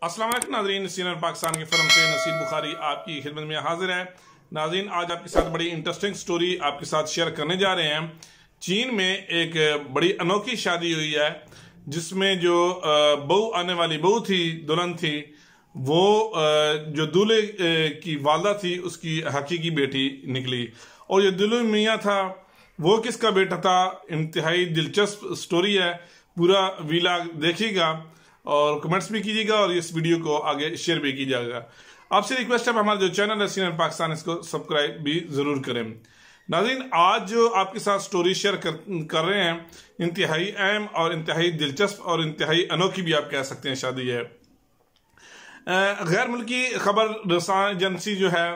अस्सलाम वालेकुम नाज़रीन, सीनियर पाकिस्तान की फिल्म से नसीर बुखारी आपकी खिदमत में हाजिर है। नाज़रीन, आज आपके साथ बड़ी इंटरेस्टिंग स्टोरी आपके साथ शेयर करने जा रहे हैं। चीन में एक बड़ी अनोखी शादी हुई है जिसमें जो बहू आने वाली बहू थी, दुल्हन थी, वो जो दूल्हे की वालदा थी उसकी हकीकी बेटी निकली। और ये दुल्हन मियाँ था, वो किसका बेटा था? इंतहाई दिलचस्प स्टोरी है। पूरा वीलॉग देखिएगा और कमेंट्स भी कीजिएगा और इस वीडियो को आगे शेयर भी कीजिएगा। आपसे रिक्वेस्ट है, हमारा जो चैनल है सीनियर पाकिस्तान, इसको सब्सक्राइब भी जरूर करें। नाज़रीन, आज जो आपके साथ स्टोरी शेयर कर रहे हैं, इंतहाई अहम और इंतहाई दिलचस्प और इंतहाई अनोखी भी आप कह सकते हैं शादी है। गैर मुल्की खबर रसां एजेंसी जो है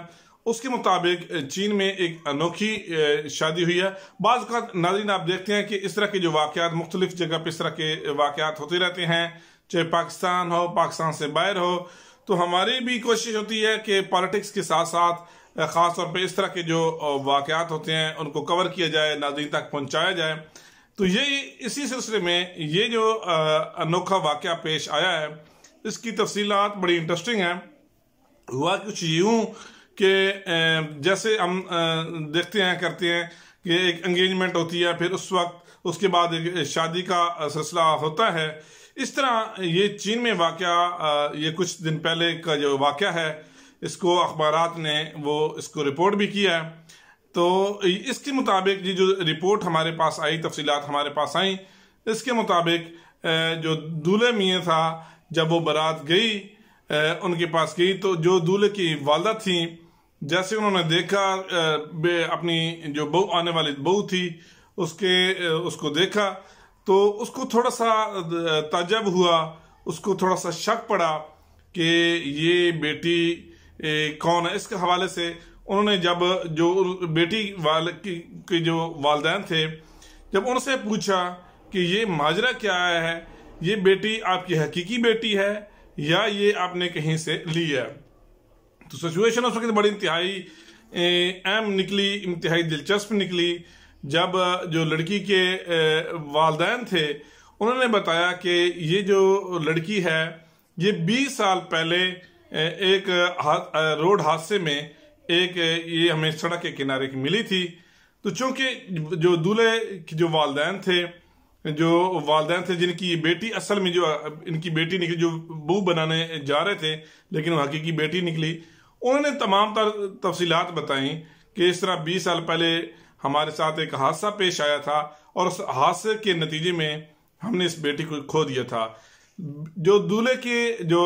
उसके मुताबिक चीन में एक अनोखी शादी हुई है। बाज़ औक़ात नाज़रीन आप देखते हैं कि इस तरह के जो वाक़यात मुख्तलिफ जगह पर इस तरह के वाक़यात होते रहते हैं, चाहे पाकिस्तान हो, पाकिस्तान से बाहर हो। तो हमारी भी कोशिश होती है कि पॉलिटिक्स के साथ साथ ख़ास तौर पे इस तरह के जो वाक़यात होते हैं उनको कवर किया जाए, नाज़रीन तक पहुंचाया जाए। तो ये इसी सिलसिले में ये जो अनोखा वाक़या पेश आया है, इसकी तफसीलात बड़ी इंटरेस्टिंग है। हुआ कुछ यूँ कि जैसे हम देखते हैं करते हैं कि एक एंगेजमेंट होती है, फिर उस वक्त उसके बाद एक शादी का सिलसिला होता है। इस तरह ये चीन में वाक़या, ये कुछ दिन पहले का जो वाक़या है, इसको अखबारात ने वो इसको रिपोर्ट भी किया है। तो इसके मुताबिक ये जो रिपोर्ट हमारे पास आई, तफसीलात हमारे पास आई, इसके मुताबिक जो दूल्हे मियाँ था, जब वो बारात गई उनके पास गई, तो जो दूल्हे की वालदा थी, जैसे उन्होंने देखा अपनी जो बहू आने वाली बहू थी उसको देखा, तो उसको थोड़ा सा ताज्जुब हुआ, उसको थोड़ा सा शक पड़ा कि ये बेटी कौन है। इसके हवाले से उन्होंने जब जो बेटी के जो वालिदैन थे, जब उनसे पूछा कि ये माजरा क्या है, ये बेटी आपकी हकीकी बेटी है या ये आपने कहीं से ली है। तो सिचुएशन उस वक्त बड़ी इंतहाई अहम निकली, इंतहाई दिलचस्प निकली। जब जो लड़की के वालिदैन थे उन्होंने बताया कि ये जो लड़की है ये 20 साल पहले एक रोड हादसे में ये हमें सड़क के किनारे की मिली थी। तो चूंकि जो दूल्हे की जो वालिदैन थे जिनकी बेटी असल में जो इनकी बेटी निकली, जो बहू बनाने जा रहे थे लेकिन वो हकीकी बेटी निकली, उन्होंने तमाम तफसीलात बताई कि इस तरह 20 साल पहले हमारे साथ एक हादसा पेश आया था और उस हादसे के नतीजे में हमने इस बेटी को खो दिया था। जो दूल्हे के जो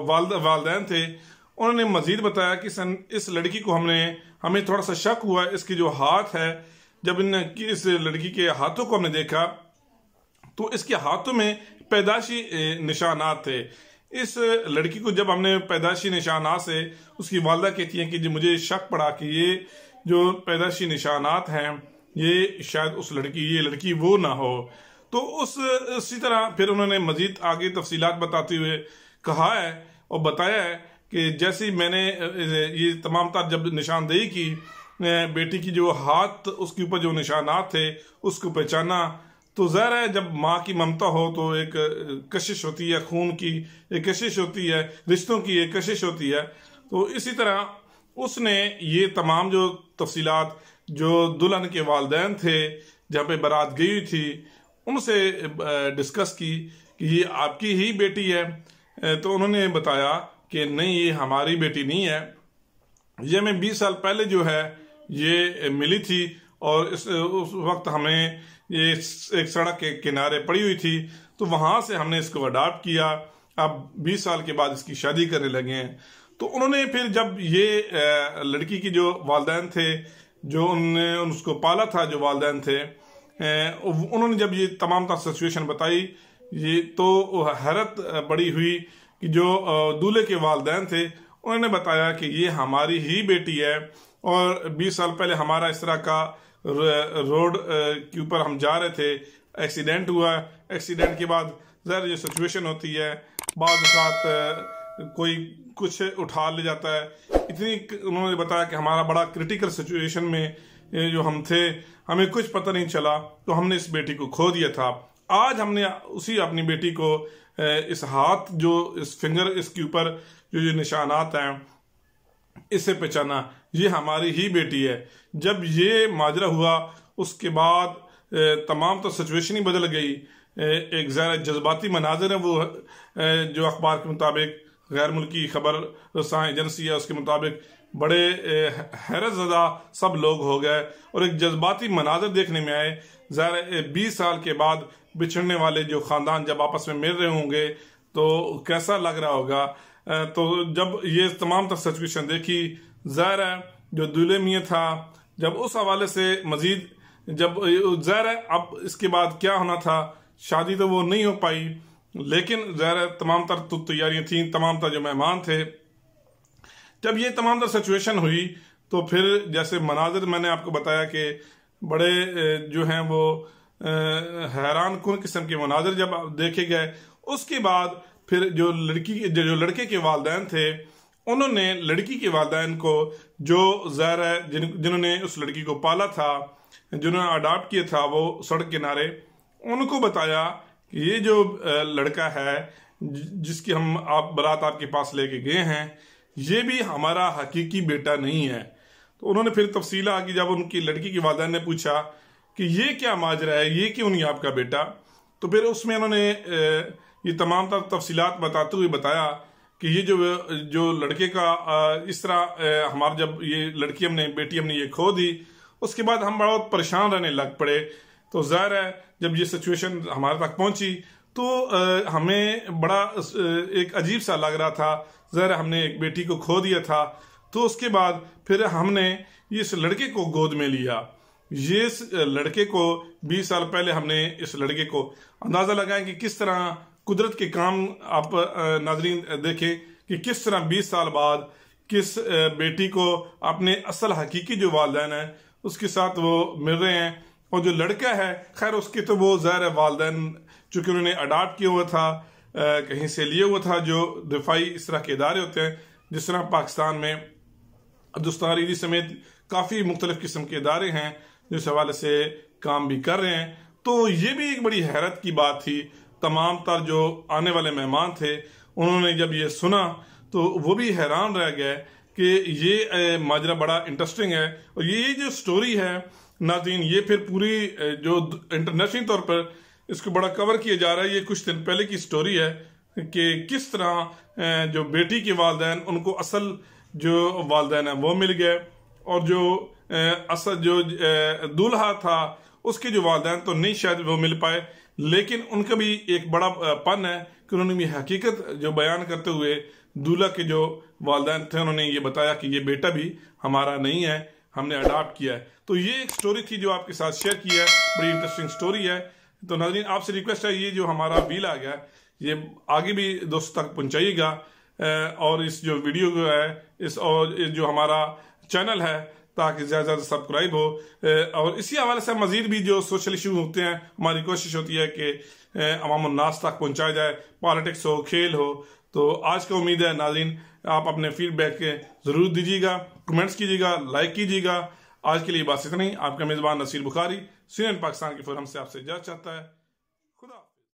वालिदैन थे उन्होंने मजीद बताया कि इस लड़की को हमें थोड़ा सा शक हुआ, इसके जो हाथ है, जब इस लड़की के हाथों को हमने देखा तो इसके हाथों में पैदाशी निशानात थे। इस लड़की को जब हमने पैदाशी निशानात से, उसकी वालदा कहती हैं कि मुझे शक पड़ा कि ये जो पैदाशी निशानात हैं ये शायद ये लड़की वो ना हो। तो उसी तरह फिर उन्होंने मजीद आगे तफसीलात बताते हुए कहा है और बताया है कि जैसे ही मैंने ये तमाम तर जब निशानदेही की, बेटी की जो हाथ उसके ऊपर जो निशानात थे उसको पहचाना, तो ज़ाहिर है जब माँ की ममता हो तो एक कशिश होती है, खून की एक कशिश होती है, रिश्तों की एक कशिश होती है। तो इसी तरह उसने ये तमाम जो तफसीलात जो दुल्हन के वालिदैन थे जहाँ पे बारात गई हुई थी उनसे डिस्कस की कि ये आपकी ही बेटी है। तो उन्होंने बताया कि नहीं, ये हमारी बेटी नहीं है, ये हमें 20 साल पहले जो है ये मिली थी और उस वक्त हमें ये एक सड़क के किनारे पड़ी हुई थी, तो वहाँ से हमने इसको अडॉप्ट किया। अब 20 साल के बाद इसकी शादी करने लगे हैं। तो उन्होंने फिर जब ये लड़की की जो वालिदैन थे, जो उन्होंने उसको पाला था, जो वालिदैन थे, उन्होंने जब ये तमाम सिचुएशन बताई, ये तो हैरत बड़ी हुई कि जो दूल्हे के वालिदैन थे उन्होंने बताया कि ये हमारी ही बेटी है और 20 साल पहले हमारा इस तरह का रोड के ऊपर हम जा रहे थे, एक्सीडेंट हुआ। एक्सीडेंट के बाद ज़रा जो सिचुएशन होती है, बाद साथ कोई कुछ उठा ले जाता है, इतनी उन्होंने बताया कि हमारा बड़ा क्रिटिकल सिचुएशन में जो हम थे, हमें कुछ पता नहीं चला, तो हमने इस बेटी को खो दिया था। आज हमने उसी अपनी बेटी को इस हाथ जो इस फिंगर इसके ऊपर जो निशानात हैं इससे पहचाना, ये हमारी ही बेटी है। जब ये माजरा हुआ उसके बाद तमाम तो सिचुएशन ही बदल गई। एक ज़रा जज्बाती मनाजिर है वो, जो अखबार के मुताबिक गैर मुल्की खबर रसां एजेंसी है उसके मुताबिक बड़े हैरत ज़दा सब लोग हो गए और एक जज्बाती मनाजिर देखने में आए। ज़रा 20 साल के बाद बिछड़ने वाले जो ख़ानदान जब आपस में मिल रहे होंगे तो कैसा लग रहा होगा। तो जब ये तमाम सिचुएशन देखी, ज़ाहिर है जो दूल्हे मियाँ था, जब उस हवाले से मजीद जब ज़ाहिर है अब इसके बाद क्या होना था, शादी तो वो नहीं हो पाई, लेकिन ज़ाहिर है तमाम तर तैयारियां थी, तमाम तर जो मेहमान थे। जब ये तमाम तर सिचुएशन हुई तो फिर जैसे मनाजिर मैंने आपको बताया कि बड़े जो हैं वो हैरान कुन किस्म के मनाजिर जब देखे गए, उसके बाद फिर जो लड़के के वालिदैन थे उन्होंने लड़की के वालिदैन को, जो ज़ाहिर है जिन्होंने उस लड़की को पाला था, जिन्होंने अडॉप्ट किया था, वो सड़क किनारे उनको बताया कि ये जो लड़का है जिसकी हम बारात आपके पास लेके गए हैं, ये भी हमारा हकीकी बेटा नहीं है। तो उन्होंने फिर तफसीला आगे जब उनकी लड़की के वालिदैन ने पूछा कि ये क्या माजरा है, ये क्यों नहीं आपका बेटा, तो फिर उसमें उन्होंने ये तमाम तफसीलात बताते हुए बताया कि ये जो लड़के का इस तरह हमारा जब ये लड़की बेटी हमने ये खो दी, उसके बाद हम बहुत परेशान रहने लग पड़े। तो ज़ाहिर है जब ये सिचुएशन हमारे तक पहुंची तो हमें बड़ा एक अजीब सा लग रहा था। ज़ाहिर हमने एक बेटी को खो दिया था, तो उसके बाद फिर हमने इस लड़के को गोद में लिया। ये लड़के को 20 साल पहले हमने इस लड़के को अंदाज़ा लगाया कि किस तरह कुदरत के काम आप नाज़रीन देखें कि किस तरह 20 साल बाद किस बेटी को अपने असल हकीकी जो वालिदैन है उसके साथ वो मिल रहे हैं। और जो लड़का है खैर उसके तो वो ज़ाहिर है वालिदैन चूँकि उन्होंने अडॉप्ट किया हुआ था, कहीं से लिए हुआ था, जो दिफाई इस तरह के इदारे होते हैं जिस तरह पाकिस्तान में दुस्तारीदी समेत काफ़ी मुख्तलिफ किस्म के इदारे हैं जो इस हवाले से काम भी कर रहे हैं। तो ये भी एक बड़ी हैरत की बात थी। तमाम तर जो आने वाले मेहमान थे उन्होंने जब ये सुना तो वो भी हैरान रह गए कि ये माजरा बड़ा इंटरेस्टिंग है। और ये जो स्टोरी है नाज़रीन, ये फिर पूरी जो इंटरनेशनल तौर पर इसको बड़ा कवर किया जा रहा है। ये कुछ दिन पहले की स्टोरी है कि किस तरह जो बेटी के वालिदैन उनको असल जो वालिदैन है वो मिल गए और जो असल जो दूल्हा था उसके जो वालिदैन तो नहीं शायद वो मिल पाए, लेकिन उनका भी एक बड़ा पन है कि उन्होंने भी हकीकत जो बयान करते हुए दूल्हा के जो वालिदैन थे उन्होंने ये बताया कि ये बेटा भी हमारा नहीं है, हमने अडॉप्ट किया है। तो ये एक स्टोरी थी जो आपके साथ शेयर की है, बड़ी इंटरेस्टिंग स्टोरी है। तो नाज़रीन आपसे रिक्वेस्ट है ये जो हमारा बिल आ गया ये आगे भी दोस्तों तक पहुंचाइएगा और इस जो वीडियो को है इस और जो हमारा चैनल है ताकि ज़्यादा से ज़्यादा सब्सक्राइब हो। और इसी हवाले से मज़ीद भी जो सोशल इशू होते हैं हमारी कोशिश होती है कि अवाम नास तक पहुँचाया जाए, पॉलिटिक्स हो, खेल हो। तो आज का उम्मीद है नाज़रीन आप अपने फीडबैक ज़रूर दीजिएगा, कमेंट्स कीजिएगा, लाइक कीजिएगा। आज के लिए बस इतना ही। आपका मेज़बान नसीर बुखारी CNN पाकिस्तान के फोरम से आपसे इजाज़त चाहता है।